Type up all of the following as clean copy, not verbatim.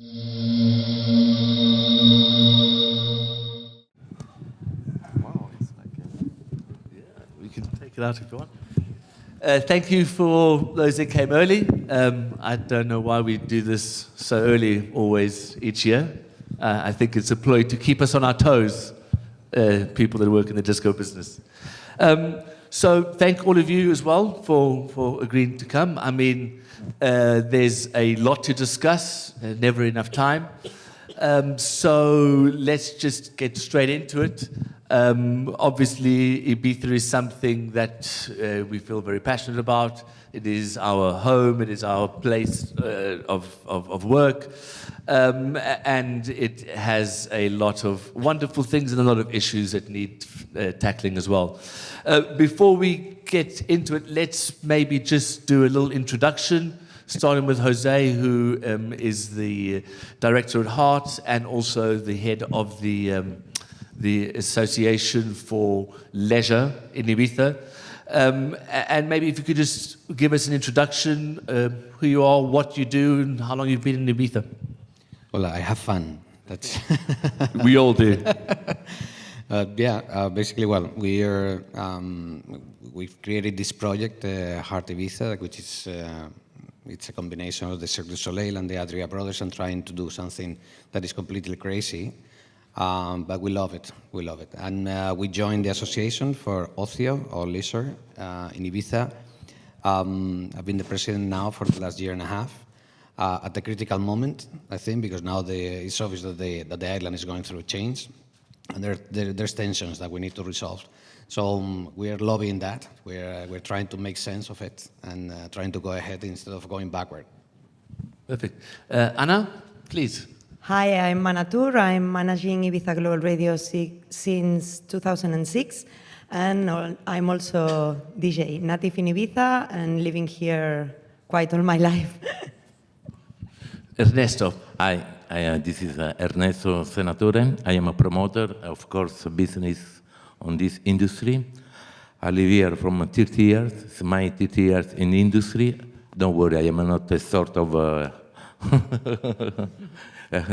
Wow, it's like we can take it out if you want. Thank you for those that came early. I don't know why we do this so early always each year. I think it's a ploy to keep us on our toes, people that work in the disco business. So thank all of you as well for agreeing to come. I mean, there's a lot to discuss, never enough time. So let's just get straight into it. Obviously, Ibiza is something that we feel very passionate about. It is our home, it is our place of work, and it has a lot of wonderful things and a lot of issues that need tackling as well. Before we get into it, let's maybe just do a little introduction, starting with José, who is the director at heart and also the head of the Association for Leisure in Ibiza. And maybe if you could just give us an introduction, who you are, what you do, and how long you've been in Ibiza. Well, I have fun. That's We all do. Basically, well, we've created this project, Heart Ibiza, which is it's a combination of the Cirque du Soleil and the Adria brothers, and trying to do something that is completely crazy. But we love it. We love it. And we joined the Association for Ocio, or Leisure, in Ibiza. I've been the president now for the last year and a half. At the critical moment, I think, because now it's obvious that the island is going through a change, and there's tensions that we need to resolve. So we are lobbying that. We're trying to make sense of it and trying to go ahead instead of going backward. Perfect. Anna, please. Hi, I'm Manatur. I'm managing Ibiza Global Radio since 2006, and I'm also DJ, native in Ibiza and living here quite all my life. Ernesto. Hi, this is Ernesto, Senatore. I am a promoter, of course, business on this industry. I live here from 30 years. It's my 30 years in the industry. Don't worry, I am not a sort of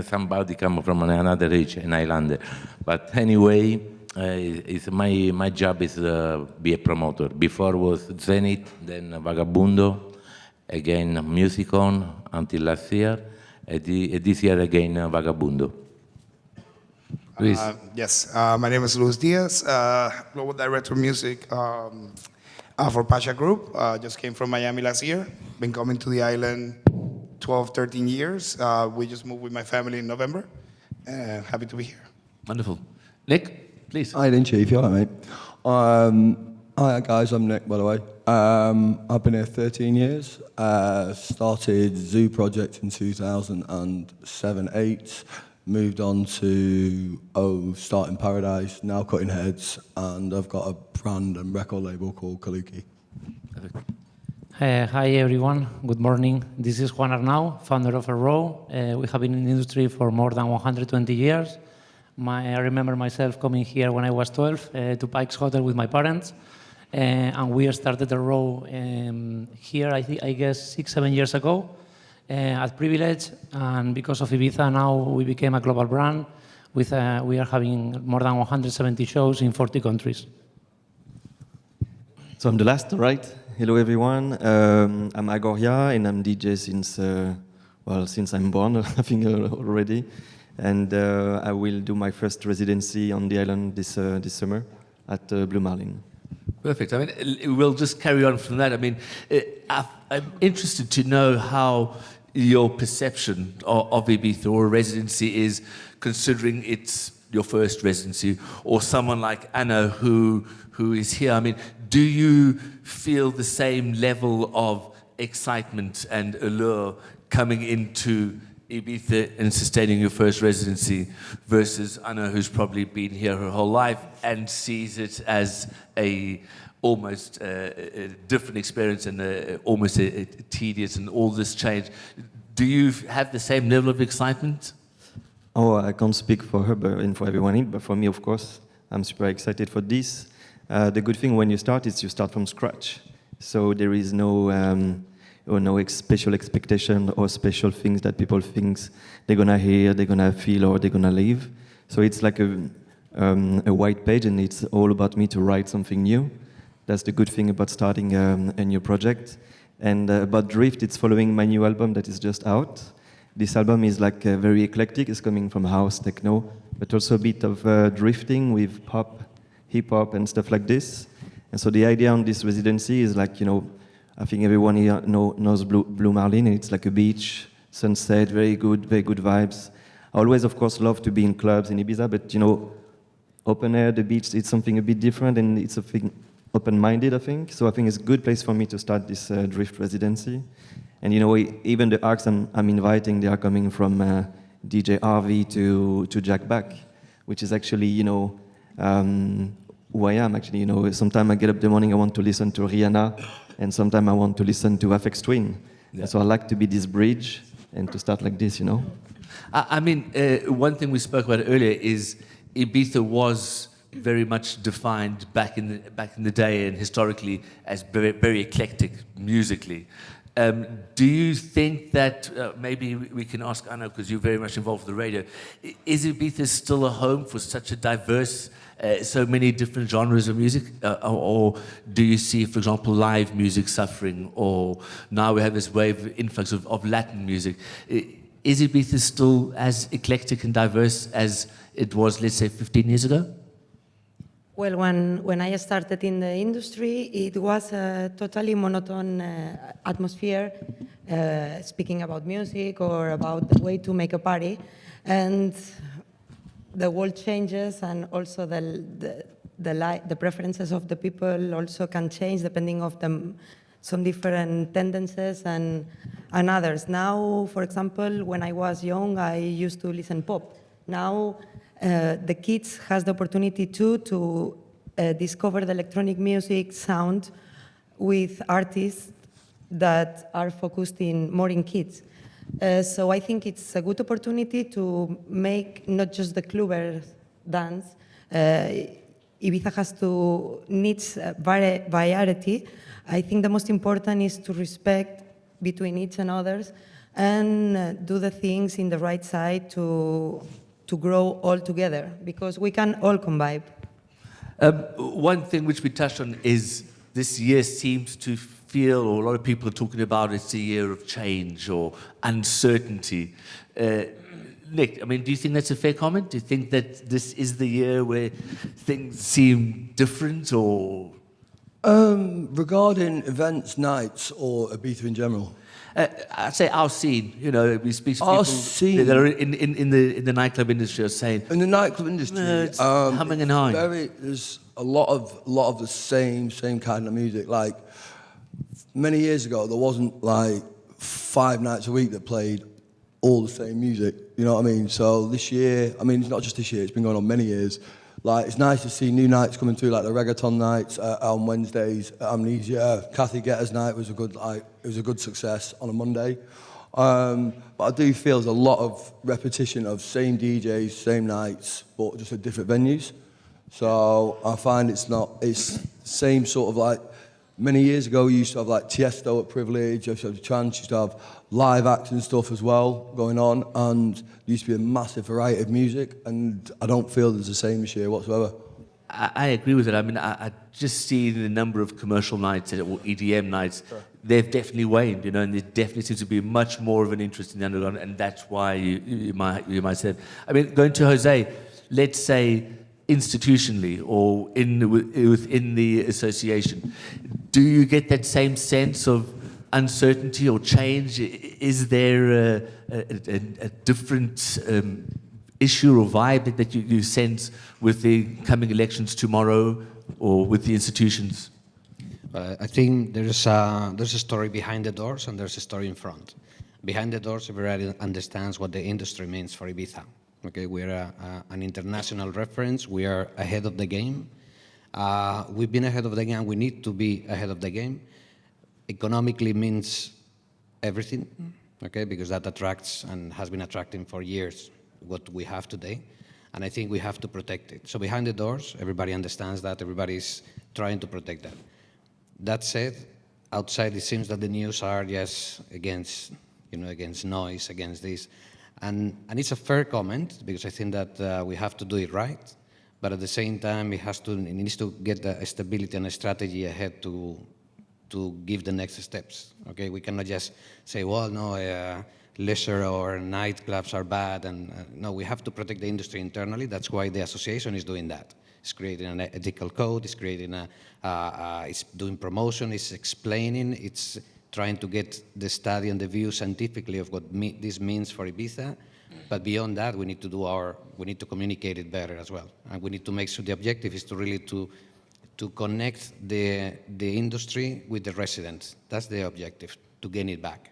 somebody come from another age, an islander. But anyway, my job is be a promoter. Before was Zenith, then Vagabundo, again Musicon until last year, and this year again Vagabundo. Please. Yes, my name is Diaz, Global Director of Music for Pacha Group. Just came from Miami last year. Been coming to the island 12, 13 years. We just moved with my family in November. Happy to be here. Wonderful. Nick, please. Hi then, Chief. You all right, mate? Hi, guys. I'm Nick, by the way. I've been here 13 years. Started Zoo Project in 2007-8. Moved on to Starting Paradise, now Cutting Heads, and I've got a brand and record label called Kaluki. Hi everyone, good morning. This is Juan Arnau, founder of Errow. We have been in the industry for more than 120 years. I remember myself coming here when I was 12 to Pike's Hotel with my parents. And we started Errow here, I guess, 6-7 years ago at Privilege. And because of Ibiza, now we became a global brand. We are having more than 170 shows in 40 countries. So I'm the last, right? Hello everyone, I'm Agoria and I'm DJ since I'm born, I think already. And I will do my first residency on the island this summer at Blue Marlin. Perfect. I mean, we'll just carry on from that. I mean, I'm interested to know how your perception of Ibiza or a residency is, considering it's your first residency, or someone like Anna who is here. I mean, do you feel the same level of excitement and allure coming into Ibiza and sustaining your first residency versus Anna, who's probably been here her whole life and sees it as almost a different experience and almost a tedious and all this change? Do you have the same level of excitement? Oh, I can't speak for her and for everyone, but for me, of course, I'm super excited for this. The good thing when you start is you start from scratch. So there is no or no special expectation or special things that people think they're gonna hear, they're gonna feel, or they're gonna live. So it's like a white page, and it's all about me to write something new. That's the good thing about starting a new project. And about Drift, it's following my new album that is just out. This album is like very eclectic. It's coming from house, techno, but also a bit of drifting with pop, hip hop, and stuff like this. And so the idea on this residency is like, I think everyone here knows Blue Marlin, and it's like a beach, sunset, very good vibes. I always, of course, love to be in clubs in Ibiza, but open air, the beach, it's something a bit different, and it's a thing open-minded, I think. So I think it's a good place for me to start this Drift residency. And even the acts I'm inviting, they are coming from DJ RV to Jack Back, which is actually, who I am, actually. Sometimes I get up in the morning, I want to listen to Rihanna, and sometimes I want to listen to Aphex Twin. Yeah. So I like to be this bridge and to start like this, I mean, one thing we spoke about earlier is Ibiza was very much defined back in the day and historically as very, very eclectic musically. Do you think that maybe we can ask Arnau, because you're very much involved with the radio, is Ibiza still a home for such a diverse, so many different genres of music? Or do you see, for example, live music suffering, or now we have this wave of influx of Latin music? Is Ibiza still as eclectic and diverse as it was, let's say, 15 years ago? Well, when I started in the industry, it was a totally monotone atmosphere, speaking about music or about the way to make a party. And the world changes, and also the preferences of the people also can change depending of some different tendencies and others. Now, for example, when I was young, I used to listen pop. Now, the kids has the opportunity to discover the electronic music sound with artists that are focused more in kids. So I think it's a good opportunity to make not just the clubber dance. Ibiza needs variety. I think the most important is to respect between each and others and do the things in the right side to grow all together, because we can all combine. One thing which we touched on is this year seems to feel, or a lot of people are talking about, it's a year of change or uncertainty. Nick, I mean, do you think that's a fair comment? Do you think that this is the year where things seem different, or? Regarding events, nights, or Ibiza in general? I'd say our scene. We speak to Our people scene. that are in the nightclub industry are saying. In the nightclub industry, it's humming and hawing. There's a lot of the same kind of music. Like many years ago, there wasn't like 5 nights a week that played all the same music. You know what I mean? So this year, I mean, it's not just this year; it's been going on many years. Like, it's nice to see new nights coming through, like the reggaeton nights on Wednesdays. Amnesia, Kathy Getter's night was a good success on a Monday. But I do feel there's a lot of repetition of same DJs, same nights, but just at different venues. So I find it's same sort of like. Many years ago, we used to have like Tiesto at Privilege, used to have Trance, used to have live acts and stuff as well going on, and there used to be a massive variety of music, and I don't feel there's the same this year whatsoever. I agree with it. I mean, I just see the number of commercial nights or EDM nights, they've definitely waned, and there definitely seems to be much more of an interest in the underground, and that's why you might say, I mean, going to José, let's say, institutionally or within the association, do you get that same sense of uncertainty or change? Is there a different issue or vibe that you sense with the coming elections tomorrow or with the institutions? I think there's a story behind the doors and there's a story in front. Behind the doors, everybody understands what the industry means for Ibiza. Okay, we're an international reference. We are ahead of the game. We've been ahead of the game. We need to be ahead of the game. Economically means everything, okay, because that attracts and has been attracting for years what we have today. And I think we have to protect it. So behind the doors, everybody understands that. Everybody's trying to protect that. That said, outside it seems that the news are just against, against noise, against this. And it's a fair comment, because I think that we have to do it right. But at the same time, it needs to get a stability and a strategy ahead to give the next steps. Okay, we cannot just say, well, no, leisure or nightclubs are bad, and no, we have to protect the industry internally. That's why the association is doing that. It's creating an ethical code. It's creating it's doing promotion. It's explaining. It's trying to get the study and the view scientifically of what this means for Ibiza. But beyond that, we need to communicate it better as well. And we need to make sure the objective is to really to connect the industry with the residents. That's the objective, to gain it back.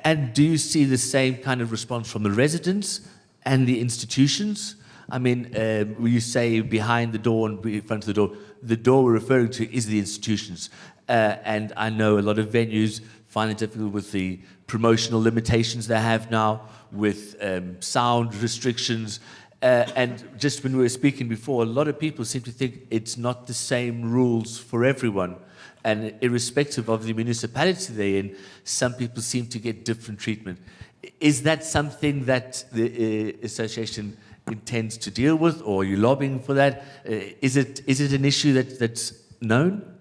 And do you see the same kind of response from the residents and the institutions? I mean, when you say behind the door and in front of the door we're referring to is the institutions. And I know a lot of venues find it difficult with the promotional limitations they have now, with sound restrictions. And just when we were speaking before, a lot of people seem to think it's not the same rules for everyone. And irrespective of the municipality they're in, some people seem to get different treatment. Is that something that the association intends to deal with, or are you lobbying for that? Is it an issue that's known?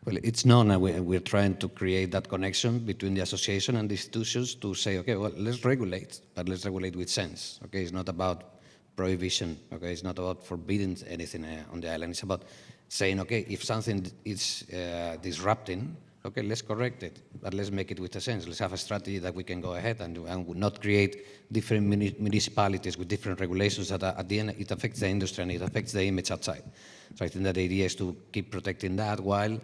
Well, it's known, and we're trying to create that connection between the association and the institutions to say, okay, well, let's regulate, but let's regulate with sense. Okay, it's not about prohibition. Okay, it's not about forbidding anything on the island. It's about saying, okay, if something is disrupting, okay, let's correct it, but let's make it with a sense. Let's have a strategy that we can go ahead and not create different municipalities with different regulations that at the end it affects the industry and it affects the image outside. So I think that the idea is to keep protecting that while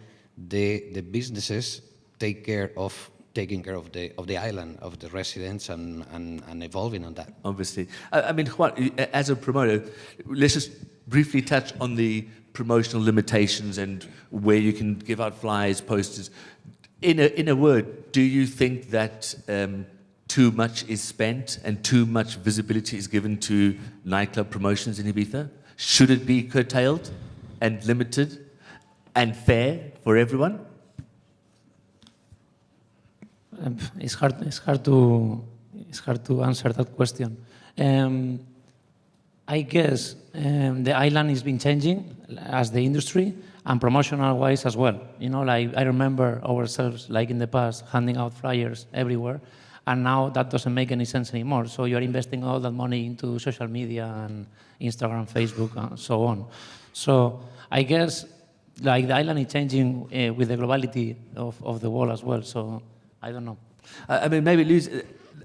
the businesses taking care of the island, of the residents, and evolving on that. Obviously. I mean, Juan, as a promoter, let's just briefly touch on the promotional limitations and where you can give out flyers, posters. In a word, do you think that too much is spent and too much visibility is given to nightclub promotions in Ibiza? Should it be curtailed and limited and fair for everyone? It's hard to answer that question. I guess the island has been changing as the industry and promotional-wise as well. Like I remember ourselves, like in the past, handing out flyers everywhere, and now that doesn't make any sense anymore. So you're investing all that money into social media and Instagram, Facebook, and so on. So I guess like the island is changing with the globality of the world as well. So I don't know. I mean, maybe Luis,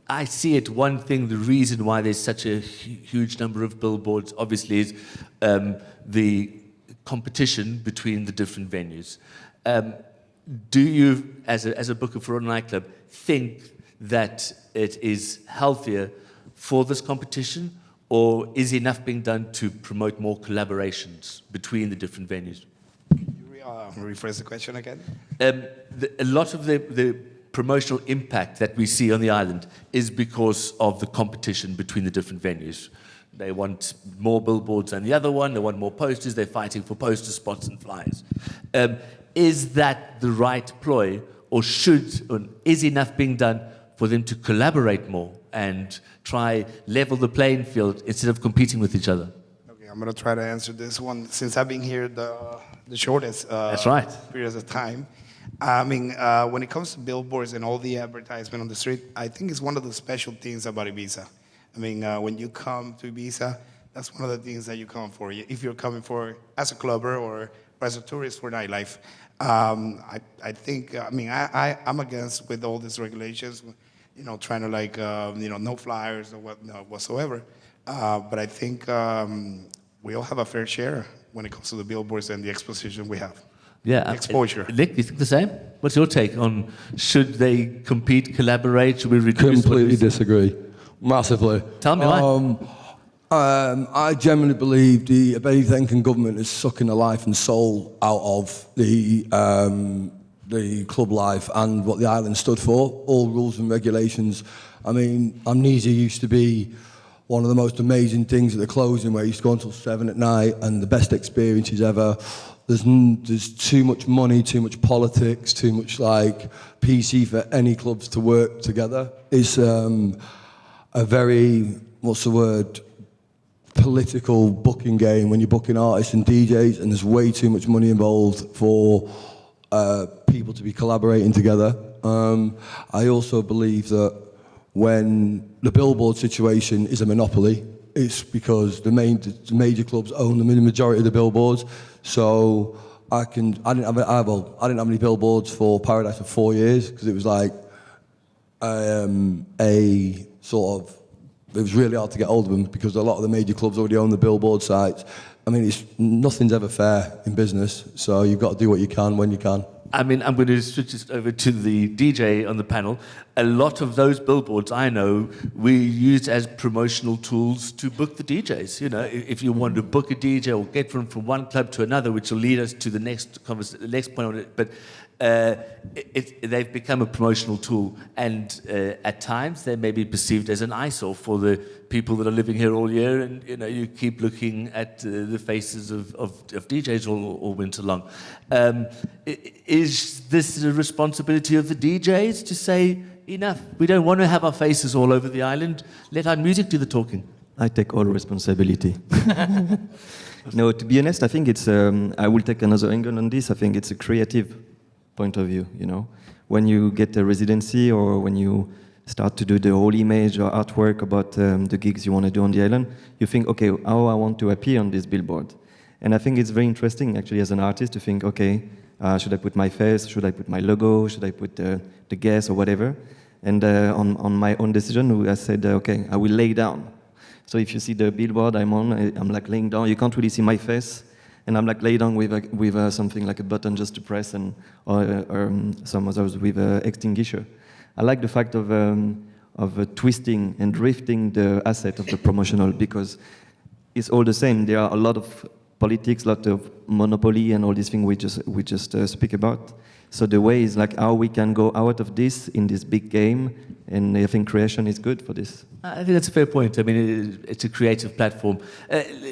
I see it, one thing, the reason why there's such a huge number of billboards, obviously, is the competition between the different venues. Do you, as a booker for a nightclub, think that it is healthier for this competition, or is enough being done to promote more collaborations between the different venues? Can you rephrase the question again? A lot of the promotional impact that we see on the island is because of the competition between the different venues. They want more billboards than the other one, they want more posters, they're fighting for poster spots and flyers. Is that the right ploy, or is enough being done for them to collaborate more and try level the playing field instead of competing with each other? Okay, I'm going to try to answer this one since I've been here the shortest That's right. period of time. I mean, when it comes to billboards and all the advertisement on the street, I think it's one of the special things about Ibiza. I mean, when you come to Ibiza, that's one of the things that you come for. If you're coming for as a clubber or as a tourist for nightlife, I think, I mean, I'm against with all these regulations, trying to like, no flyers or whatsoever. But I think we all have a fair share when it comes to the billboards and the exposition we have. Yeah, exposure. Nick, do you think the same? What's your take on should they compete, collaborate? Should we reduce? Completely disagree, massively. Tell me why. I genuinely believe the Ibiza government is sucking the life and soul out of the club life and what the island stood for. All rules and regulations. I mean, amnesia used to be one of the most amazing things at the closing, where you used to go until 7 at night, and the best experiences ever. There's too much money, too much politics, too much like PC for any clubs to work together. It's a very, what's the word, political booking game when you're booking artists and DJs, and there's way too much money involved for people to be collaborating together. I also believe that when the billboard situation is a monopoly, it's because the major clubs own the majority of the billboards. So I didn't have any billboards for Paradise for 4 years, because it was like a sort of, it was really hard to get hold of them because a lot of the major clubs already own the billboard sites. I mean, nothing's ever fair in business, so you've got to do what you can when you can. I mean, I'm going to switch this over to the DJ on the panel. A lot of those billboards I know we used as promotional tools to book the DJs. You know, if you want to book a DJ or get from one club to another, which will lead us to the next point on it. But they've become a promotional tool, and at times they may be perceived as an eyesore for the people that are living here all year, and you know, you keep looking at the faces of DJs all winter long. Is this the responsibility of the DJs to say, enough, we don't want to have our faces all over the island, let our music do the talking? I take all responsibility. No, to be honest, I think it's, I will take another angle on this. I think it's a creative point of view, you know. When you get a residency, or when you start to do the whole image or artwork about the gigs you want to do on the island, you think, okay, how I want to appear on this billboard. And I think it's very interesting, actually, as an artist, to think, okay, should I put my face, should I put my logo, should I put the guest or whatever? And on my own decision, I said, okay, I will lay down. So if you see the billboard I'm on, I'm like laying down. You can't really see my face. And I'm like laying down with something like a button just to press, and or some others with an extinguisher. I like the fact of twisting and drifting the asset of the promotional, because it's all the same. There are a lot of politics, a lot of monopoly, and all these things we just speak about. So the way is like how we can go out of this in this big game, and I think creation is good for this. I think that's a fair point. I mean, it's a creative platform.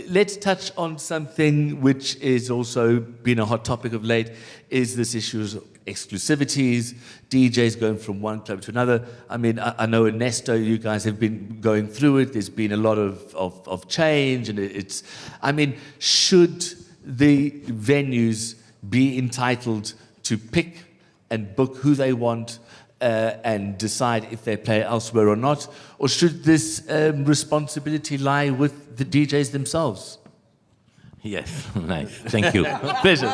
Let's touch on something which is also been a hot topic of late, is this issue of exclusivities, DJs going from one club to another. I mean, I know Ernesto, you guys have been going through it. There's been a lot of change, and it's, I mean, should the venues be entitled to pick and book who they want and decide if they play elsewhere or not? Or should this responsibility lie with the DJs themselves? Yes, nice. Thank you. Pleasure.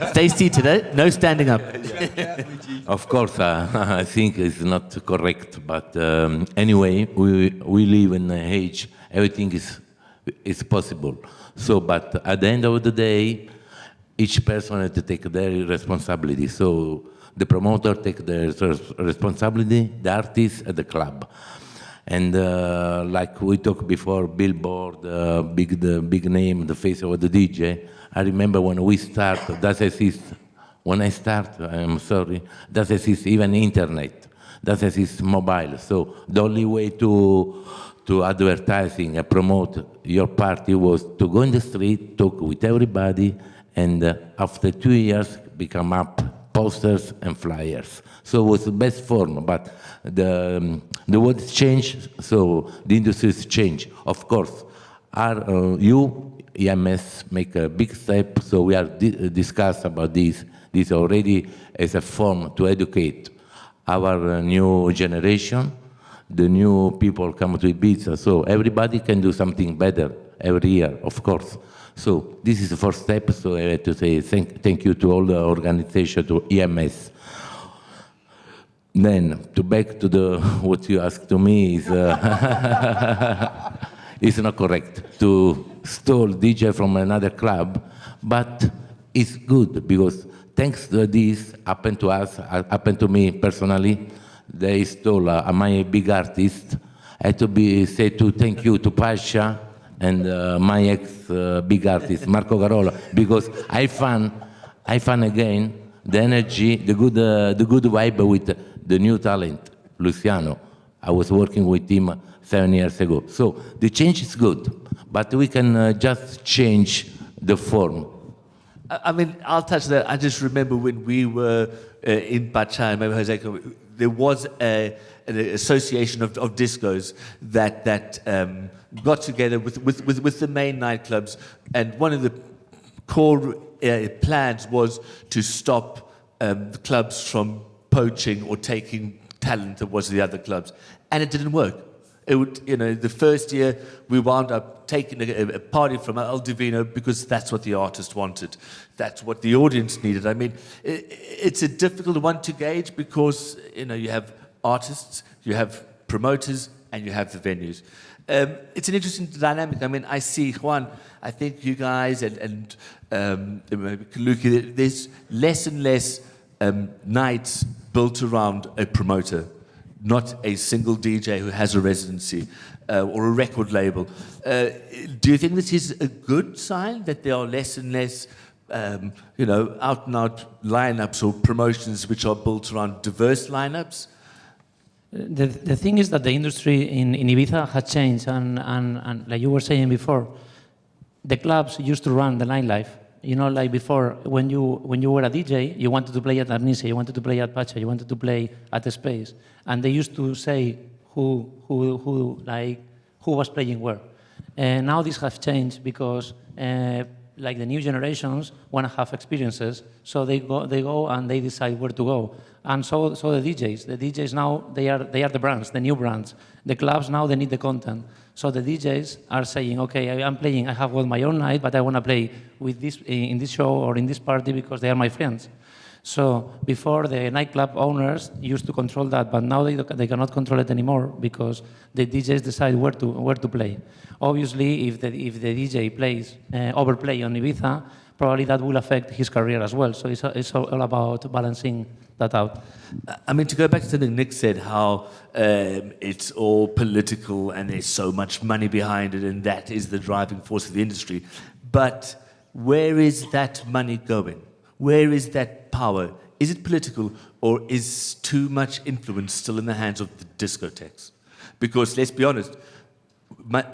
Stay seated, eh? No standing up. Of course, I think it's not correct, but anyway, we live in an age, everything is possible. So, but at the end of the day, each person has to take their responsibility. So the promoter takes their responsibility, the artist at the club. And like we talked before, billboard, the big name, the face of the DJ. I remember when we start, does exist? When I start, I'm sorry, does exist even internet? Does exist mobile? So the only way to advertising and promote your party was to go in the street, talk with everybody, and after 2 years, become up posters and flyers. So it was the best form, but the world changed, so the industries change. Of course, EMS make a big step, so we are discuss about this. This already as a form to educate our new generation. The new people come to Ibiza, so everybody can do something better every year, of course. So this is the first step, so I have to say thank you to all the organization, to EMS. Then, back to what you asked to me is, it's not correct to steal DJ from another club, but it's good because thanks to this, happened to us, happened to me personally, they stole my big artist. I had to say thank you to Pacha and my ex-big artist, Marco Carola, because I found again the energy, the good vibe with the new talent, Luciano. I was working with him 7 years ago. So the change is good, but we can just change the form. I mean, I'll touch that. I just remember when we were in Pacha, I remember Jose, there was an association of discos that got together with the main nightclubs, and one of the core plans was to stop the clubs from poaching or taking talent that was the other clubs, and it didn't work. It would, the first year we wound up taking a party from El Divino because that's what the artist wanted. That's what the audience needed. I mean, it's a difficult one to gauge because, you have artists, you have promoters, and you have the venues. It's an interesting dynamic. I mean, I see, Juan, I think you guys and Luki, there's less and less nights built around a promoter, not a single DJ who has a residency or a record label. Do you think this is a good sign that there are less and less, out-and-out lineups or promotions which are built around diverse lineups? The thing is that the industry in Ibiza has changed, and like you were saying before, the clubs used to run the nightlife. Like before, when you were a DJ, you wanted to play at Arnise, you wanted to play at Pacha, you wanted to play at the Space, and they used to say who was playing where. Now this has changed because like the new generations want to have experiences, so they go and they decide where to go. And so the DJs now they are the brands, the new brands. The clubs now they need the content. So the DJs are saying, okay, I'm playing, I have got my own night, but I want to play with this in this show or in this party because they are my friends. So before the nightclub owners used to control that, but now they cannot control it anymore because the DJs decide where to play. Obviously, if the DJ plays overplay on Ibiza, probably that will affect his career as well. So it's all about balancing that out. I mean, to go back to something Nick said, how it's all political and there's so much money behind it and that is the driving force of the industry. But where is that money going? Where is that power? Is it political or is too much influence still in the hands of the discotheques? Because let's be honest,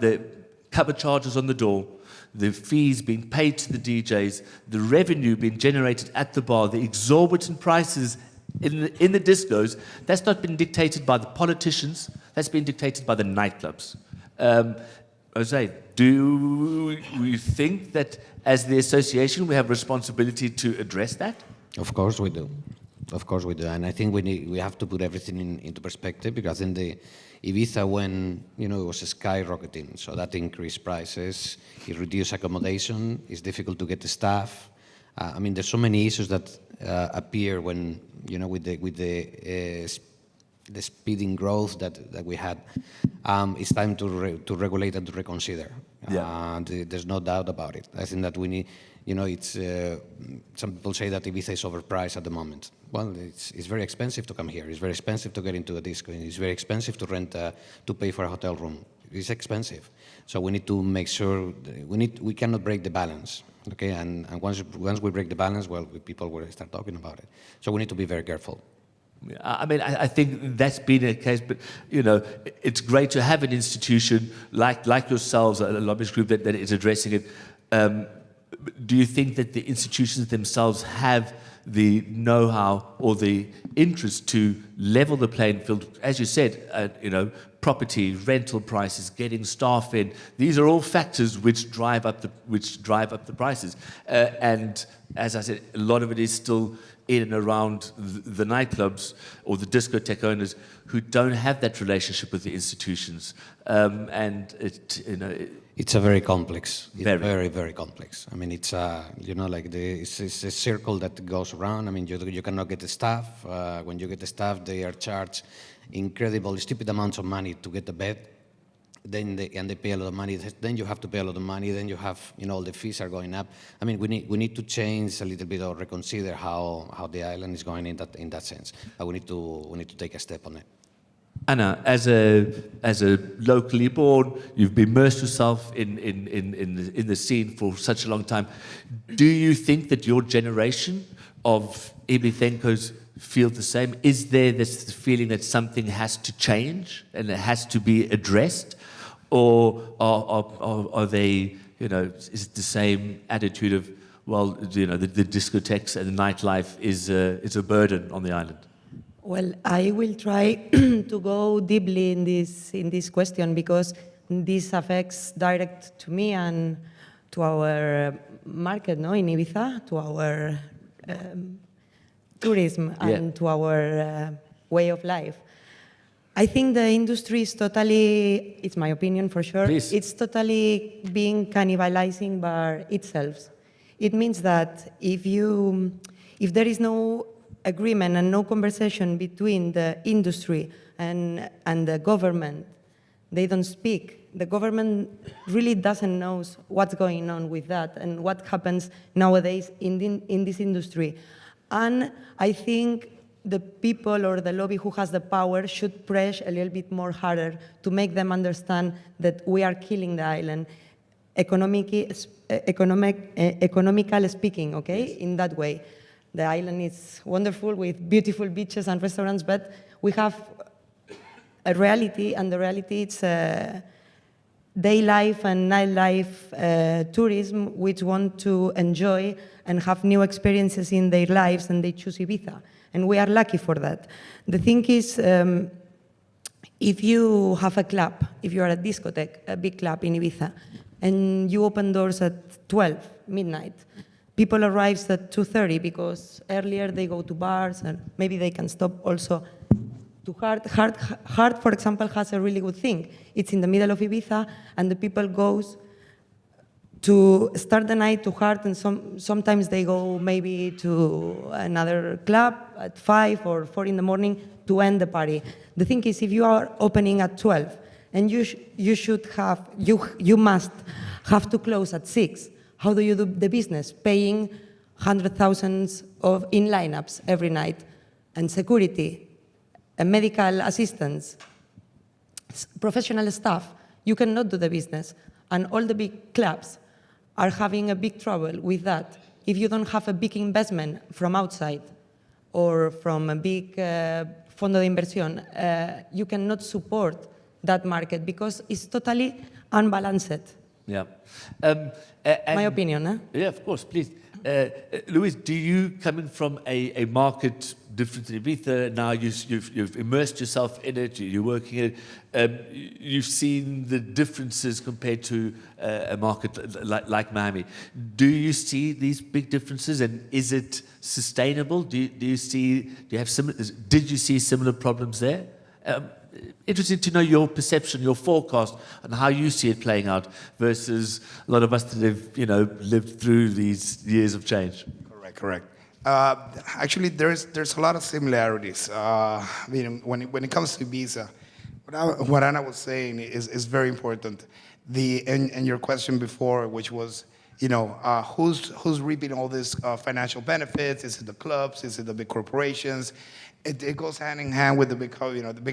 the cover charges on the door, the fees being paid to the DJs, the revenue being generated at the bar, the exorbitant prices in the discos, that's not been dictated by the politicians, that's been dictated by the nightclubs. Jose, do we think that as the association we have responsibility to address that? Of course we do. Of course we do. And I think we have to put everything into perspective because in the Ibiza when it was skyrocketing, so that increased prices, it reduced accommodation, it's difficult to get the staff. I mean, there's so many issues that appear when with the speeding growth that we had. It's time to regulate and to reconsider. Yeah. There's no doubt about it. I think that we need. It's some people say that Ibiza is overpriced at the moment. Well, it's very expensive to come here. It's very expensive to get into a disco. It's very expensive to rent to pay for a hotel room. It's expensive. So we need to make sure we cannot break the balance. Okay, and once we break the balance, well, people will start talking about it. So we need to be very careful. I mean, I think that's been the case, but it's great to have an institution like yourselves, a lobbyist group that is addressing it. Do you think that the institutions themselves have the know-how or the interest to level the playing field? As you said, property, rental prices, getting staff in. These are all factors which drive up the prices. And as I said, a lot of it is still in and around the nightclubs or the discotheque owners who don't have that relationship with the institutions. It's a very complex. It's Very. very, very complex. I mean, it's it's a circle that goes around. I mean, you cannot get the staff. When you get the staff, they are charged incredible, stupid amounts of money to get the bed. Then they pay a lot of money. Then you have to pay a lot of money. Then you have all the fees are going up. I mean, we need to change a little bit or reconsider how the island is going in that sense. We need to take a step on it. Anna, as a locally born, you've immersed yourself in the scene for such a long time. Do you think that your generation of Ibizencos feel the same? Is there this feeling that something has to change and it has to be addressed? Or are they, is it the same attitude of, well, the discotheques and the nightlife is a burden on the island? Well, I will try to go deeply in this question because this affects direct to me and to our market, no, in Ibiza, to our tourism and to our way of life. I think the industry is totally, it's my opinion for sure, Please. it's totally being cannibalizing by itself. It means that if there is no agreement and no conversation between the industry and the government, they don't speak. The government really doesn't know what's going on with that and what happens nowadays in this industry. And I think the people or the lobby who has the power should press a little bit more harder to make them understand that we are killing the island, economically speaking, okay, yes. In that way. The island is wonderful with beautiful beaches and restaurants, but we have a reality, and the reality is day life and nightlife tourism which want to enjoy and have new experiences in their lives, and they choose Ibiza. And we are lucky for that. The thing is, if you have a club, if you are a discotheque, a big club in Ibiza, and you open doors at 12, midnight, people arrive at 2:30 because earlier they go to bars and maybe they can stop also to Heart, for example, has a really good thing. It's in the middle of Ibiza, and the people goes to start the night to Heart, and sometimes they go maybe to another club at 5 or 4 in the morning to end the party. The thing is, if you are opening at 12, and you must have to close at 6, how do you do the business? Paying 100,000 in lineups every night, and security, and medical assistants, professional staff. You cannot do the business. And all the big clubs are having a big trouble with that. If you don't have a big investment from outside or from a big fondo de inversión, you cannot support that market because it's totally unbalanced. Yeah. My opinion, eh? Yeah, of course, please. Luis, do you, coming from a market different in Ibiza, now you've immersed yourself in it, you're working in it, you've seen the differences compared to a market like Miami. Do you see these big differences, and is it sustainable? Did you see similar problems there? Interesting to know your perception, your forecast, and how you see it playing out versus a lot of us that have, lived through these years of change. Correct. Actually, there's a lot of similarities. When it comes to Ibiza, what Ana was saying is very important. And your question before, which was, who's reaping all these financial benefits? Is it the clubs? Is it the big corporations? It goes hand in hand with the big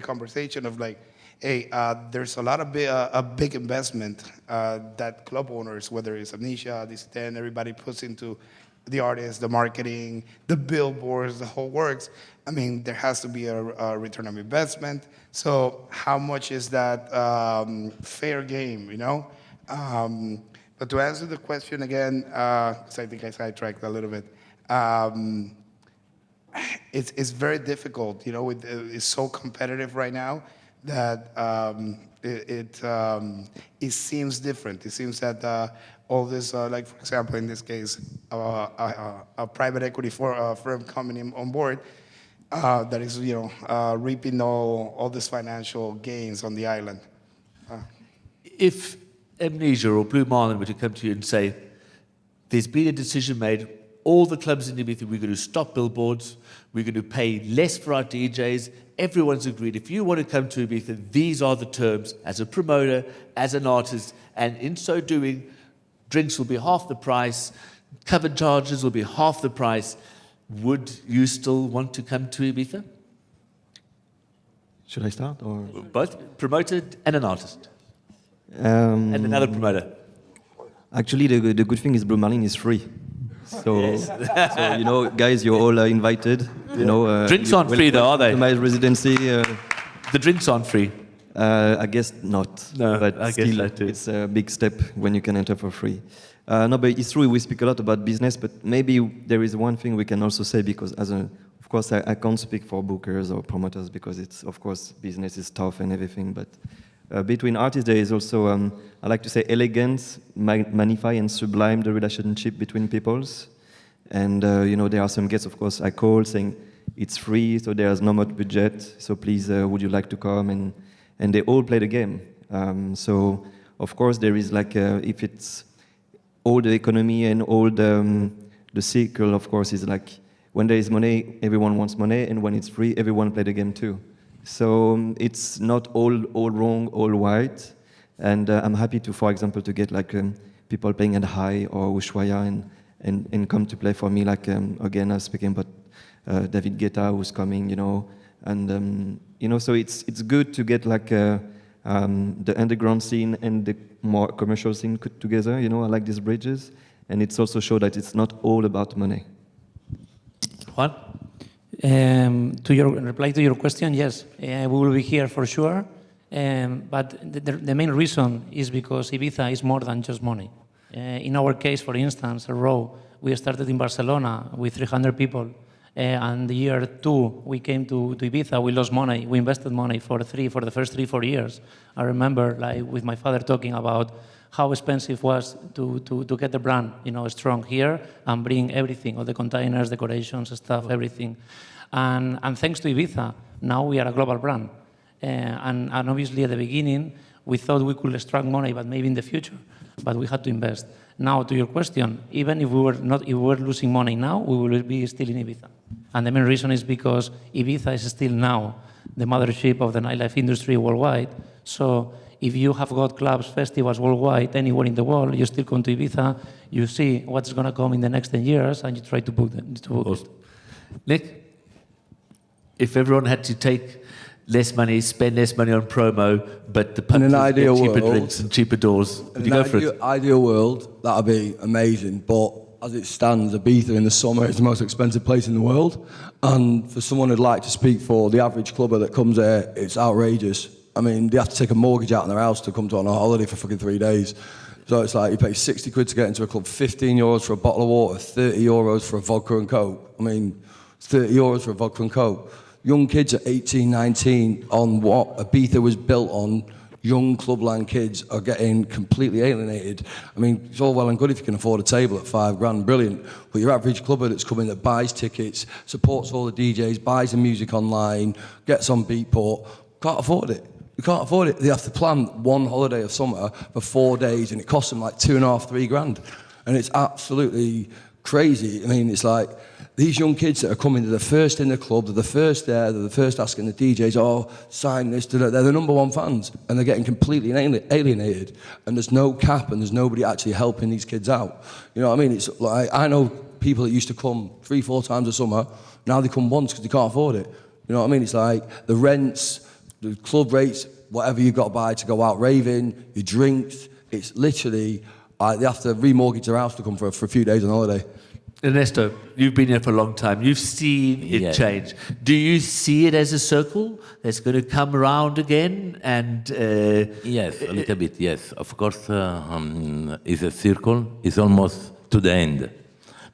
conversation of like, hey, there's a lot of big investment that club owners, whether it's Amnesia, DC10, everybody puts into the artists, the marketing, the billboards, the whole works. I mean, there has to be a return on investment. So how much is that fair game, But to answer the question again, because I think I sidetracked a little bit, it's very difficult, it's so competitive right now that it seems different. It seems that all this, like for example, in this case, a private equity firm coming on board that is, reaping all these financial gains on the island. If Amnesia or Blue Marlin were to come to you and say, there's been a decision made, all the clubs in Ibiza, we're going to stop billboards, we're going to pay less for our DJs, everyone's agreed. If you want to come to Ibiza, these are the terms as a promoter, as an artist, and in so doing, drinks will be half the price, covered charges will be half the price. Would you still want to come to Ibiza? Should I start? Or? Both, promoter and an artist. And another promoter. Actually, the good thing is Blue Marlin is free. So, so you know, guys, you're all invited. You know, Drinks aren't free though, are they? To my residency. The drinks aren't free. I guess not. No, but I guess still, that too. it's a big step when you can enter for free. No, but it's true. We speak a lot about business, but maybe there is one thing we can also say, because of course, I can't speak for bookers or promoters, because it's, of course, business is tough and everything. But between artists, there is also, I like to say, elegance, magnify and sublime the relationship between peoples. And you know, there are some guests, of course, I call saying it's free, so there's no much budget. So please, would you like to come? And they all play the game. So of course, there is like if it's all the economy and all the circle, of course, is like when there is money, everyone wants money, and when it's free, everyone play the game too. So it's not all wrong, all white. And I'm happy to, for example, to get like people playing at High or Ushuaia and come to play for me. Like again, I was speaking about David Guetta, who's coming, you know, and you know, so it's good to get like the underground scene and the more commercial scene put together. You know, I like these bridges, and it's also show that it's not all about money. Juan? To your reply to your question, yes, we will be here for sure. But the main reason is because Ibiza is more than just money. In our case, for instance, Errow, we started in Barcelona with 300 people. And the year 2, we came to Ibiza, we lost money, we invested money for the first 3-4 years. I remember like with my father talking about how expensive it was to get the brand, you know, strong here and bring everything, all the containers, decorations, stuff, everything. And thanks to Ibiza, now we are a global brand. And obviously at the beginning, we thought we could extract money, but maybe in the future, but we had to invest. Now, to your question, even if we were losing money now, we will be still in Ibiza. And the main reason is because Ibiza is still now the mothership of the nightlife industry worldwide. So if you have got clubs, festivals worldwide, anywhere in the world, you still come to Ibiza, you see what's going to come in the next 10 years, and you try to book them. Nick, if everyone had to take less money, spend less money on promo, but the pubs get cheaper drinks and cheaper doors, would you go for it? In an ideal world, that would be amazing. But as it stands, Ibiza in the summer is the most expensive place in the world. And for someone who'd like to speak for the average clubber that comes here, it's outrageous. I mean, they have to take a mortgage out on their house to come to on a holiday for fucking 3 days. So it's like you pay 60 quid to get into a club, 15 euros for a bottle of water, 30 euros for a vodka and coke. I mean, 30 euros for a vodka and coke. Young kids at 18, 19 on what Ibiza was built on, young clubland kids are getting completely alienated. I mean, it's all well and good if you can afford a table at $5,000, brilliant. But your average clubber that's coming that buys tickets, supports all the DJs, buys the music online, gets on Beatport, can't afford it. You can't afford it. They have to plan one holiday of summer for 4 days and it costs them like $2,500, $3,000. And it's absolutely crazy. I mean, it's like, these young kids that are coming, they're the first in the club, they're the first there, they're the first asking the DJs, oh, sign this, they're the number one fans, and they're getting completely alienated, and there's no cap, and there's nobody actually helping these kids out. You know what I mean? It's like, I know people that used to come 3-4 times a summer, now they come once because they can't afford it. You know what I mean? It's like the rents, the club rates, whatever you've got to buy to go out raving, your drinks, it's literally, they have to remortgage their house to come for a few days on holiday. Ernesto, you've been here for a long time. You've seen it change. Do you see it as a circle that's going to come around again? And yes, a little bit. Yes, of course, it's a circle. It's almost to the end,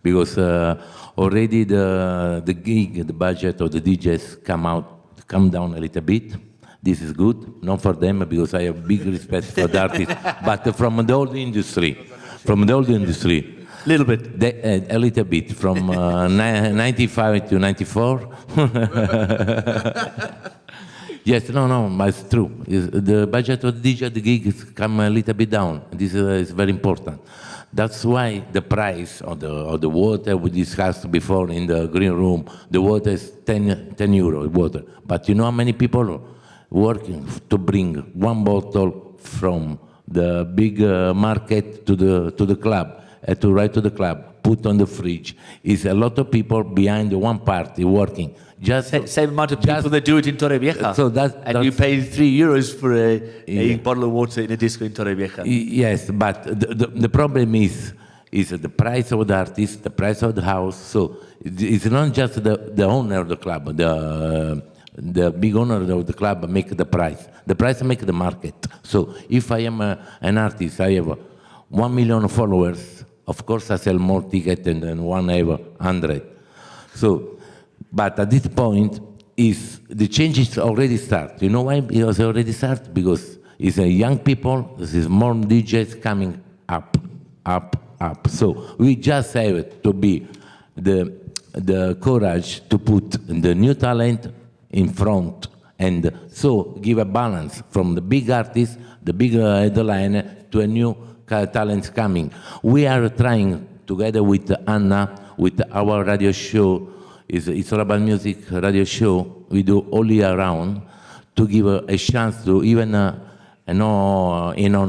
because already the gig, the budget of the DJs come down a little bit. This is good, not for them because I have big respect for the artists, but from the old industry, little bit. A little bit, from 95 to 94. Yes, no, but it's true. The budget of the DJ, the gigs come a little bit down. This is very important. That's why the price of the water we discussed before in the green room, the water is 10 euro water. But you know how many people working to bring one bottle from the big market to the club? To ride to the club, put on the fridge. Is a lot of people behind the one party working. Just same amount of people that do it in Torrevieja. So and you pay 3 euros for a bottle of water in a disco in Torrevieja. Yes, but the problem is is the price of the artist, the price of the house. So it's not just the owner of the club, the big owner of the club make the price. The price make the market. So if I am an artist, I have 1 million followers, of course I sell more tickets than one have 100. So, but at this point, the changes already start. You know why it has already started? Because it's young people, there's more DJs coming up. So we just have to be the courage to put the new talent in front, and so give a balance from the big artist, the big headliner, to a new talent coming. We are trying, together with Anna, with our radio show, it's all about music radio show, we do all year round, to give a chance to even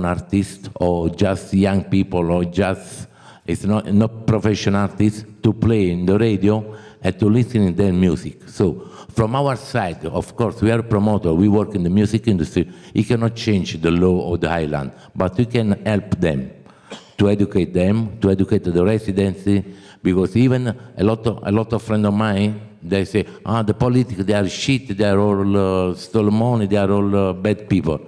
artist, or just young people, or just, it's not professional artists, to play in the radio and to listen to their music. So from our side, of course, we are a promoter, we work in the music industry, you cannot change the law of the island, but we can help them, to educate the residency, because even a lot of friends of mine, they say, the politics, they are shit, they are all stole money, they are all bad people.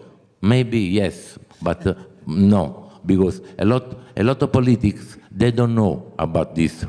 Maybe, yes, but no, because a lot of politics, they don't know about this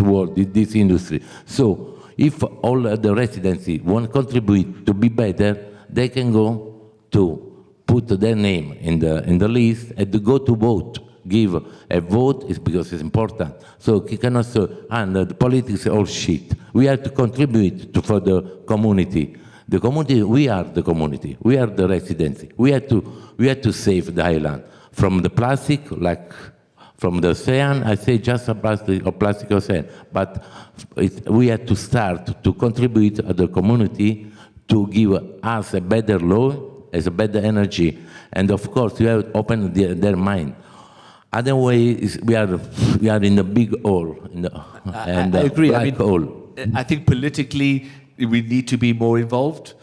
world, this industry. So if all the residency want to contribute to be better, they can go to put their name in the list and to go to vote. Give a vote is because it's important. So you cannot say, the politics is all shit. We have to contribute for the community. The community, we are the community. We are the residency. We have to save the island from the plastic, like from the ocean. I say just a plastic ocean, but we have to start to contribute to the community to give us a better law, as a better energy, and of course we have to open their mind. Otherwise, we are in a big hole, I agree. Hole. I think politically we need to be more involved,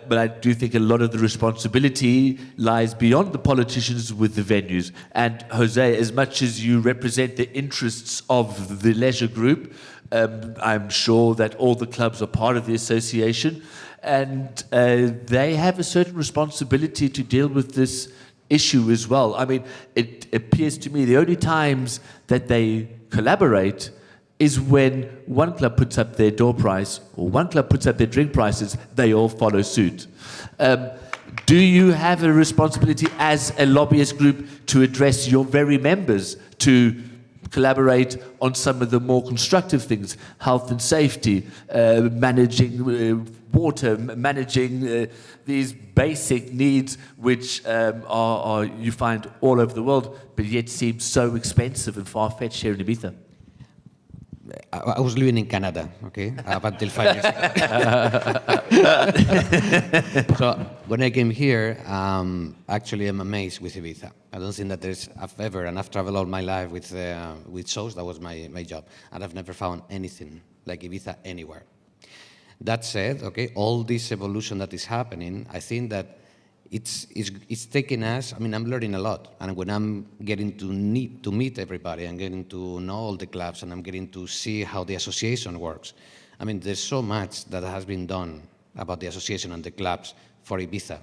but I do think a lot of the responsibility lies beyond the politicians with the venues. And Jose, as much as you represent the interests of the leisure group, I'm sure that all the clubs are part of the association, and they have a certain responsibility to deal with this issue as well. I mean, it appears to me the only times that they collaborate is when one club puts up their door price or one club puts up their drink prices, they all follow suit. Do you have a responsibility as a lobbyist group to address your very members, to collaborate on some of the more constructive things, health and safety, managing water, managing these basic needs which are you find all over the world, but yet seem so expensive and far-fetched here in Ibiza? I was living in Canada, okay, up until 5 years ago. So when I came here, actually I'm amazed with Ibiza. I don't think that I've ever, and I've traveled all my life with shows, that was my job, and I've never found anything like Ibiza anywhere. That said, okay, all this evolution that is happening, I think that it's taking us, I mean, I'm learning a lot. And when I'm getting to meet everybody, I'm getting to know all the clubs, and I'm getting to see how the association works. I mean, there's so much that has been done about the association and the clubs for Ibiza.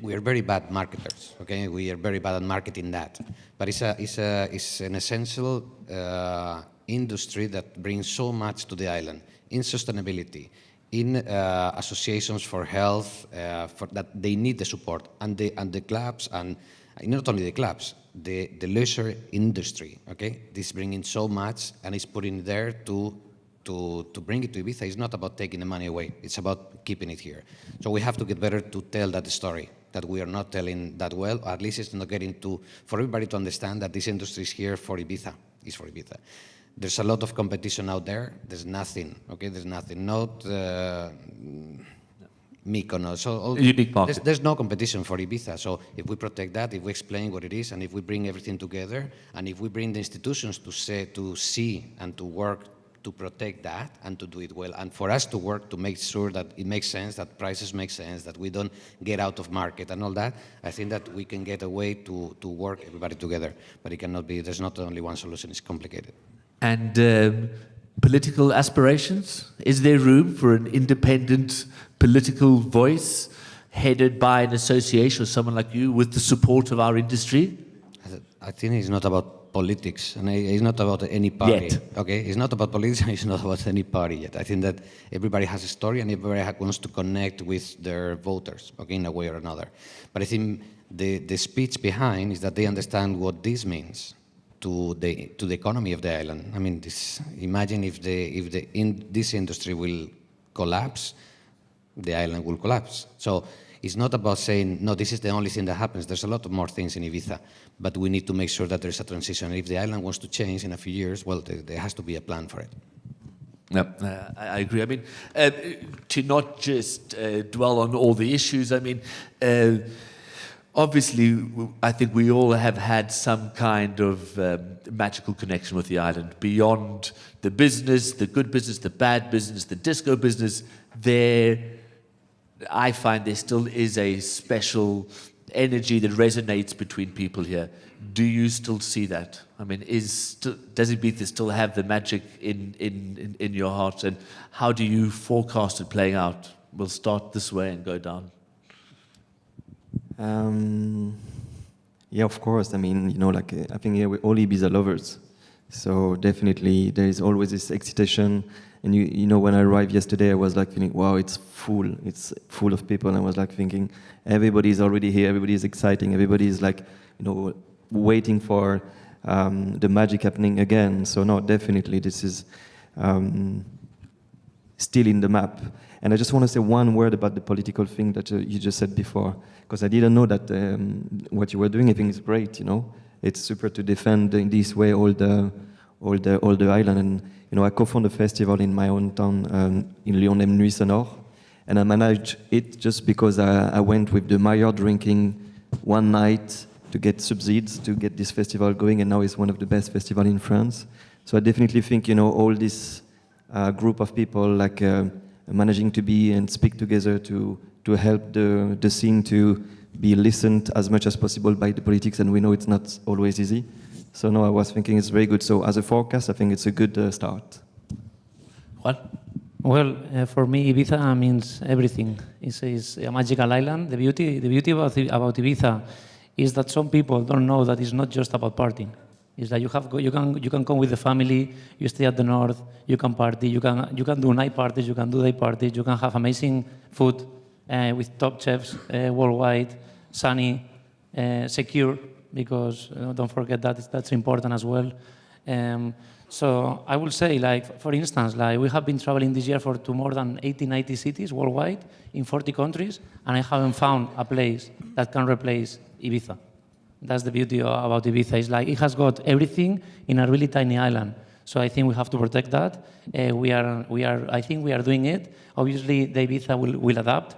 We are very bad marketers, okay? We are very bad at marketing that. But it's an essential industry that brings so much to the island in sustainability, in associations for health, for that they need the support, and the clubs, and not only the clubs, the leisure industry. Okay, this bringing so much, and it's putting there to bring it to Ibiza. It's not about taking the money away; it's about keeping it here. So we have to get better to tell that story that we are not telling that well, or at least it's not getting for everybody to understand that this industry is here for Ibiza. Is for Ibiza. There's a lot of competition out there. There's nothing, okay? There's nothing. Not Mykonos. Unique market. There's no competition for Ibiza. So if we protect that, if we explain what it is, and if we bring everything together, and if we bring the institutions to see and to work to protect that and to do it well. And for us to work to make sure that it makes sense, that prices make sense, that we don't get out of market and all that, I think that we can get a way to work everybody together. But it cannot be, there's not only one solution, it's complicated. And political aspirations? Is there room for an independent political voice headed by an association or someone like you with the support of our industry? I think it's not about politics, and it's not about any party. Yet. Okay, it's not about politics, and it's not about any party yet. I think that everybody has a story, and everybody wants to connect with their voters, okay, in a way or another. But I think the speech behind is that they understand what this means to the economy of the island. I mean, imagine if this industry will collapse, the island will collapse. So it's not about saying, no, this is the only thing that happens. There's a lot of more things in Ibiza, but we need to make sure that there's a transition. If the island wants to change in a few years, well, there has to be a plan for it. I agree. I mean, to not just dwell on all the issues, I mean, obviously, I think we all have had some kind of magical connection with the island. Beyond the business, the good business, the bad business, the disco business, I find there still is a special energy that resonates between people here. Do you still see that? I mean, does Ibiza still have the magic in your heart? And how do you forecast it playing out? We'll start this way and go down. Yeah, of course. I mean, you know, like I think we're all Ibiza lovers. So definitely there is always this excitation. And you know, when I arrived yesterday, I was like feeling, wow, it's full of people. And I was like thinking, everybody's already here, everybody is exciting, everybody is like, you know, waiting for the magic happening again. So no, definitely this is still in the map. And I just want to say one word about the political thing that you just said before, because I didn't know that what you were doing, I think is great, you know. It's super to defend in this way all the island. And you know, I co-found a festival in my own town in Lyon named Nuit Sonore, and I managed it just because I went with the mayor drinking one night to get subsidies to get this festival going, and now it's one of the best festivals in France. So I definitely think, you know, all this group of people like managing to be and speak together to help the scene to be listened as much as possible by the politics, and we know it's not always easy. So no, I was thinking it's very good. So as a forecast, I think it's a good start. Juan? Well, for me, Ibiza means everything. It's a magical island. The beauty about Ibiza is that some people don't know that it's not just about partying. It's that you can come with the family, you stay at the north, you can party, you can do night parties, you can do day parties, you can have amazing food with top chefs worldwide, sunny, secure, because don't forget that's important as well. So I will say, like, for instance, like we have been traveling this year to more than 80, 90 cities worldwide in 40 countries, and I haven't found a place that can replace Ibiza. That's the beauty about Ibiza. It's like it has got everything in a really tiny island. So I think we have to protect that. I think we are doing it. Obviously, the Ibiza will adapt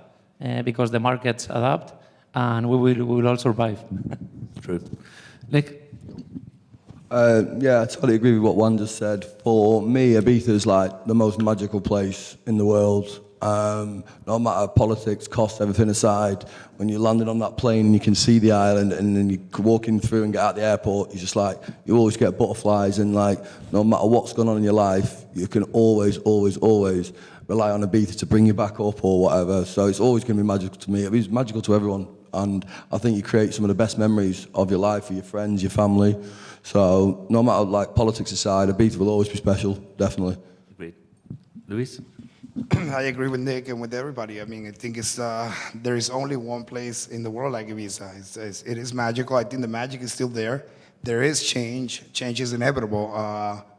because the markets adapt, and we will all survive. True. Nick? Yeah, I totally agree with what Juan just said. For me, Ibiza is like the most magical place in the world. No matter politics, cost, everything aside, when you're landing on that plane, you can see the island, and then you're walking through and get out the airport, you just like, you always get butterflies, and like, no matter what's going on in your life, you can always rely on Ibiza to bring you back up or whatever. So it's always going to be magical to me. It's magical to everyone, and I think you create some of the best memories of your life for your friends, your family. So no matter like politics aside, Ibiza will always be special, definitely. Great. Luis? I agree with Nick and with everybody. I mean, I think there is only one place in the world like Ibiza. It is magical. I think the magic is still there. There is change. Change is inevitable.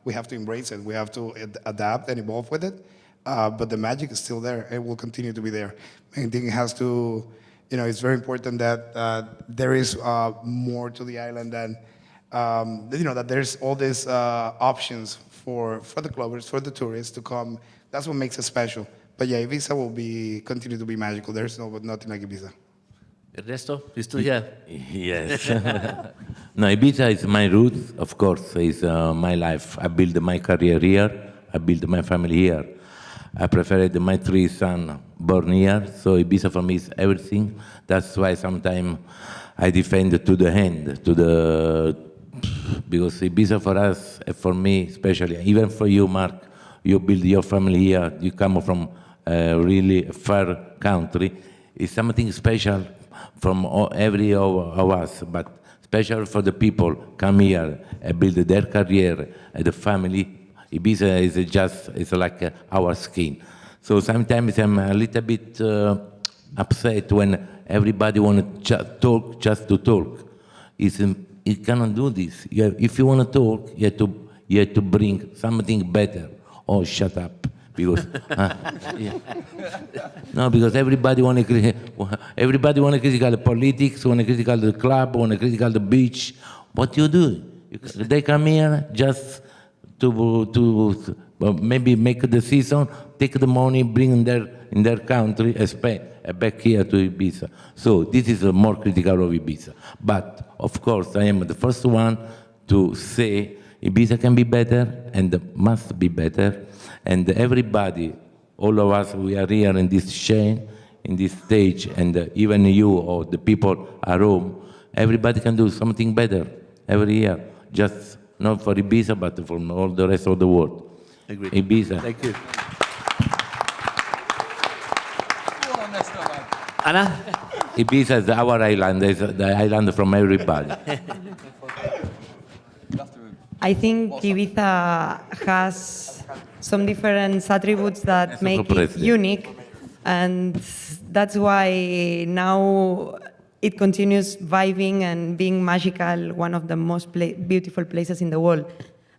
We have to embrace it. We have to adapt and evolve with it. But the magic is still there. It will continue to be there. I think it has to, it's very important that there is more to the island than, that there's all these options for the clubbers, for the tourists to come. That's what makes it special. But yeah, Ibiza will continue to be magical. There's nothing like Ibiza. Ernesto, you still here? Yes. No, Ibiza is my roots, of course. It's my life. I built my career here. I built my family here. I preferred my 3 sons born here, so Ibiza for me is everything. That's why sometimes I defend to the end, because Ibiza for us, for me especially, even for you, Mark, you build your family here, you come from a really far country, it's something special from every of us, but special for the people come here and build their career and the family. Ibiza is just, it's like our skin. So sometimes I'm a little bit upset when everybody want to talk just to talk. You cannot do this. If you want to talk, you have to bring something better. Oh, shut up. Because no, because everybody want to critical the politics, want to critical the club, want to critical the beach. What you do? They come here just to maybe make a decision, take the money, bring in their country, and spend back here to Ibiza. So this is more critical of Ibiza. But of course, I am the first one to say Ibiza can be better and must be better. And everybody, all of us, we are here in this chain, in this stage, and even you or the people at home, everybody can do something better every year. Just not for Ibiza, but for all the rest of the world. Agreed. Ibiza. Thank you. Anna? Ibiza is our island, it's the island from everybody. I think Ibiza has some different attributes that make it unique, and that's why now it continues vibing and being magical, one of the most beautiful places in the world.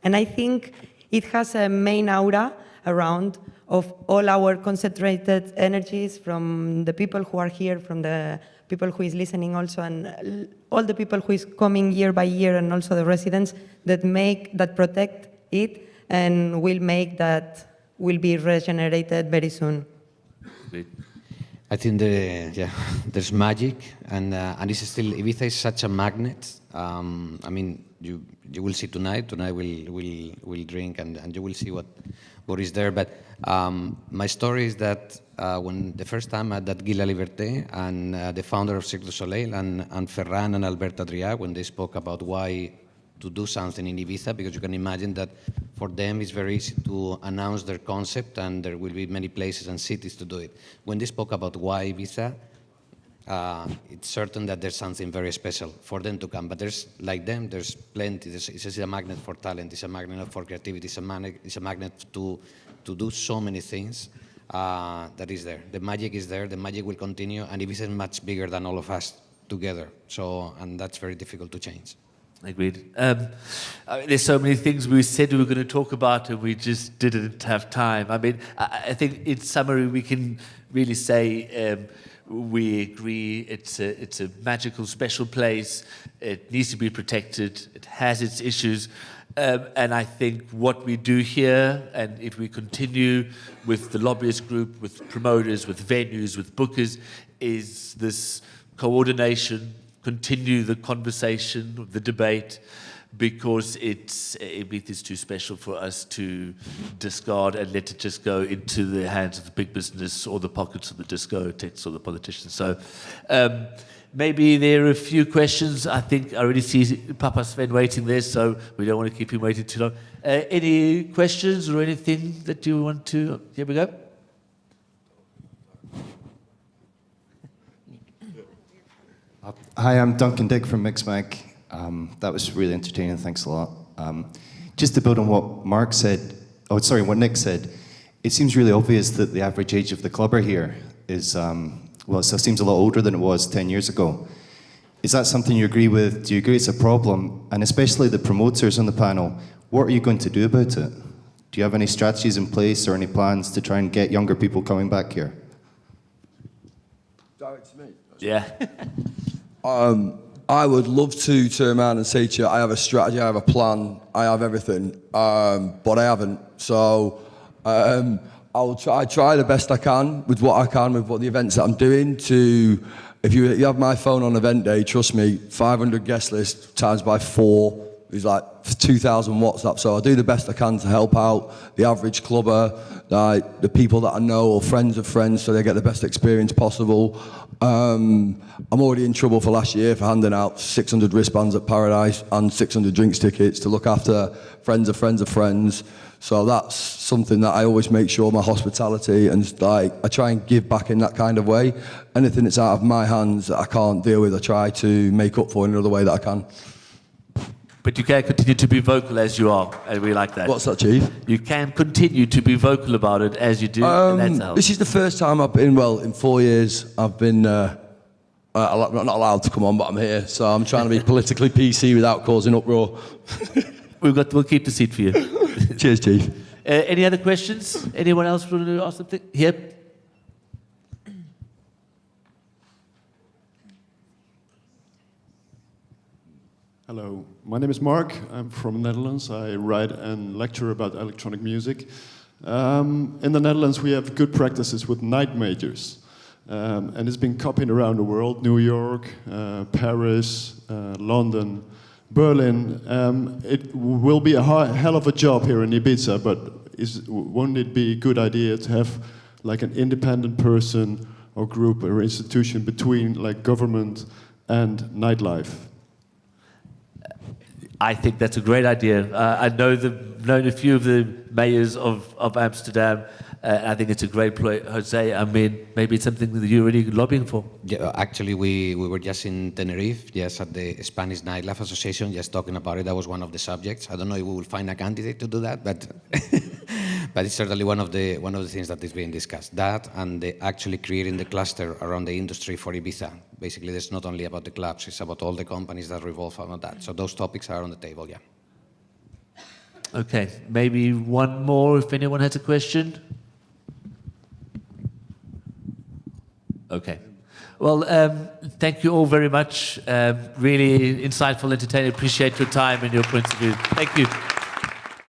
And I think it has a main aura around of all our concentrated energies from the people who are here, from the people who is listening also, and all the people who is coming year by year, and also the residents that protect it and will make that will be regenerated very soon. I think there's magic, and it's still, Ibiza is such a magnet. I mean, you will see tonight. Tonight we'll drink, and you will see what is there. But my story is that when the first time at that Gila Liberté and the founder of Cirque du Soleil and Ferran and Alberto Adrià, when they spoke about why to do something in Ibiza, because you can imagine that for them it's very easy to announce their concept and there will be many places and cities to do it. When they spoke about why Ibiza, it's certain that there's something very special for them to come. But there's, like them, there's plenty. It's a magnet for talent, it's a magnet for creativity, it's a magnet to do so many things that is there. The magic is there, the magic will continue, and Ibiza is much bigger than all of us together. So, and that's very difficult to change. Agreed. There's so many things we said we were going to talk about and we just didn't have time. I mean, I think in summary we can really say we agree it's a magical, special place. It needs to be protected. It has its issues. And I think what we do here, and if we continue with the lobbyist group, with promoters, with venues, with bookers, is this coordination, continue the conversation, the debate, because it is too special for us to discard and let it just go into the hands of the big business or the pockets of the discotheques or the politicians. So maybe there are a few questions. I think I already see Papa Sven waiting there, so we don't want to keep him waiting too long. Any questions or anything that you want to... Here we go. Hi, I'm Duncan Dick from Mixmag. That was really entertaining, thanks a lot. Just to build on what what Nick said, it seems really obvious that the average age of the clubber here is, well, it still seems a lot older than it was 10 years ago. Is that something you agree with? Do you agree it's a problem? And especially the promoters on the panel, what are you going to do about it? Do you have any strategies in place or any plans to try and get younger people coming back here? Direct to me. Yeah. I would love to turn around and say to you, I have a strategy, I have a plan, I have everything, but I haven't. So I'll try the best I can with what the events that I'm doing if you have my phone on event day, trust me, 500 guest list times by 4, who's like 2,000 WhatsApp. So I do the best I can to help out the average clubber, like the people that I know or friends of friends, so they get the best experience possible. I'm already in trouble for last year for handing out 600 wristbands at Paradise and 600 drinks tickets to look after friends of friends of friends. So that's something that I always make sure my hospitality and like I try and give back in that kind of way. Anything that's out of my hands that I can't deal with, I try to make up for in another way that I can. But you can continue to be vocal as you are, and we like that. What's that, Chief? You can continue to be vocal about it as you do, and that's how. This is the first time I've been, well, in 4 years, I've been I'm not allowed to come on, but I'm here. So I'm trying to be politically PC without causing uproar. We'll keep the seat for you. Cheers, Chief. Any other questions? Anyone else want to ask something? Here. Hello, my name is Mark. I'm from the Netherlands. I write and lecture about electronic music. In the Netherlands, we have good practices with night majors. And it's been copied around the world, New York, Paris, London, Berlin. It will be a hell of a job here in Ibiza, but won't it be a good idea to have like an independent person or group or institution between like government and nightlife? I think that's a great idea. I known a few of the mayors of Amsterdam. I think it's a great play. Jose, I mean, maybe it's something that you're really lobbying for. Yeah, actually, we were just in Tenerife, just at the Spanish Nightlife Association, just talking about it. That was one of the subjects. I don't know if we will find a candidate to do that, but but it's certainly one of the things that is being discussed. That and actually creating the cluster around the industry for Ibiza. Basically, it's not only about the clubs; it's about all the companies that revolve around that. So those topics are on the table. Yeah. Okay, maybe one more if anyone has a question. Okay. Well, thank you all very much. Really insightful, entertaining. Appreciate your time and your points of view. Thank you.